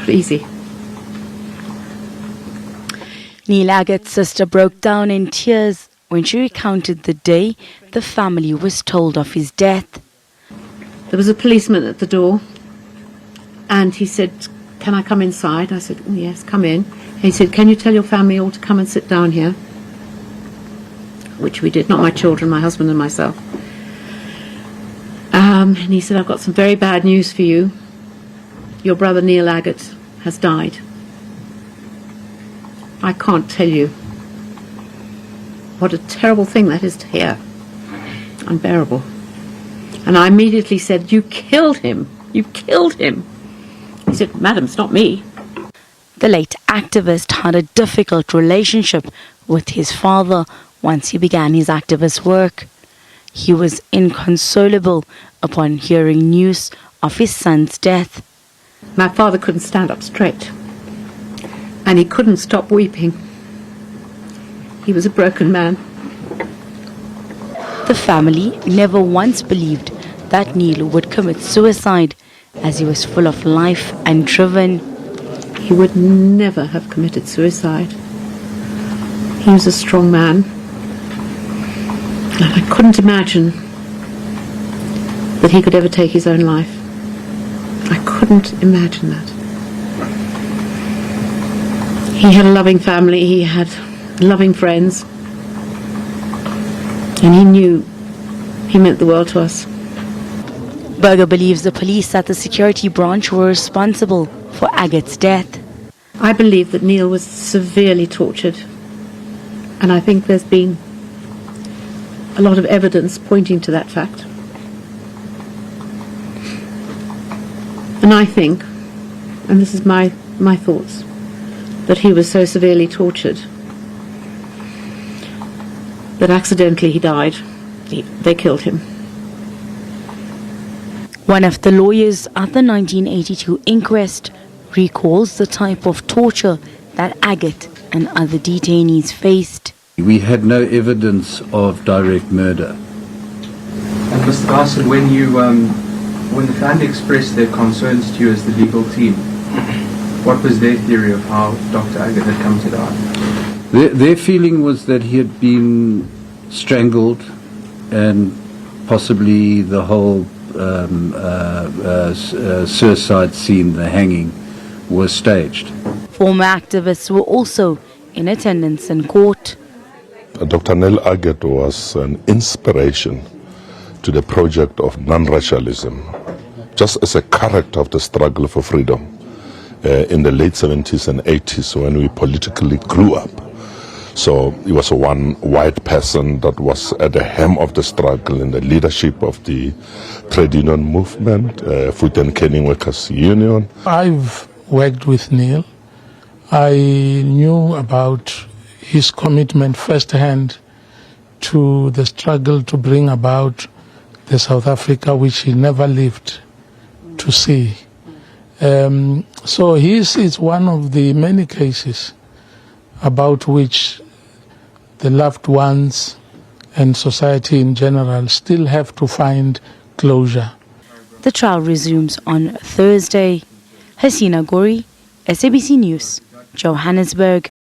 easy. Neil Aggett's sister broke down in tears when she recounted the day the family was told of his death. There was a policeman at the door, and he said, "Can I come inside?" I said, "Oh, yes, come in." And he said, "Can you tell your family all to come and sit down here?" Which we did, not my children, my husband and myself. And he said, "I've got some very bad news for you. Your brother Neil Aggett has died." I can't tell you what a terrible thing that is to hear. Unbearable. And I immediately said, "You killed him. You killed him." He said, "Madam, it's not me." The late activist had a difficult relationship with his father once he began his activist work. He was inconsolable upon hearing news of his son's death. My father couldn't stand up straight, and he couldn't stop weeping. He was a broken man. The family never once believed that Neil would commit suicide, as he was full of life and driven. He would never have committed suicide. He was a strong man. And I couldn't imagine that he could ever take his own life. I couldn't imagine that. He had a loving family, he had loving friends, and he knew he meant the world to us. Berger believes the police at the security branch were responsible for Aggett's death. I believe that Neil was severely tortured, and I think there's been a lot of evidence pointing to that fact. And I think, and this is my thoughts, that he was so severely tortured that accidentally he died. They killed him. One of the lawyers at the 1982 inquest recalls the type of torture that Aggett and other detainees faced. We had no evidence of direct murder. And Mr. Dyson, when the family expressed their concerns to you as the legal team, what was their theory of how Dr. Aggett had come to die? Their feeling was that he had been strangled, and possibly the whole suicide scene, the hanging, was staged. Former activists were also in attendance in court. Dr. Neil Aggett was an inspiration to the project of non-racialism, just as a character of the struggle for freedom in the late 70s and 80s when we politically grew up. So he was one white person that was at the helm of the struggle in the leadership of the trade union movement, Food and Canning Workers Union. I've worked with Neil. I knew about his commitment firsthand to the struggle to bring about the South Africa which he never lived to see. So his is one of the many cases about which the loved ones and society in general still have to find closure. The trial resumes on Thursday. Hasina Gori, SABC News, Johannesburg.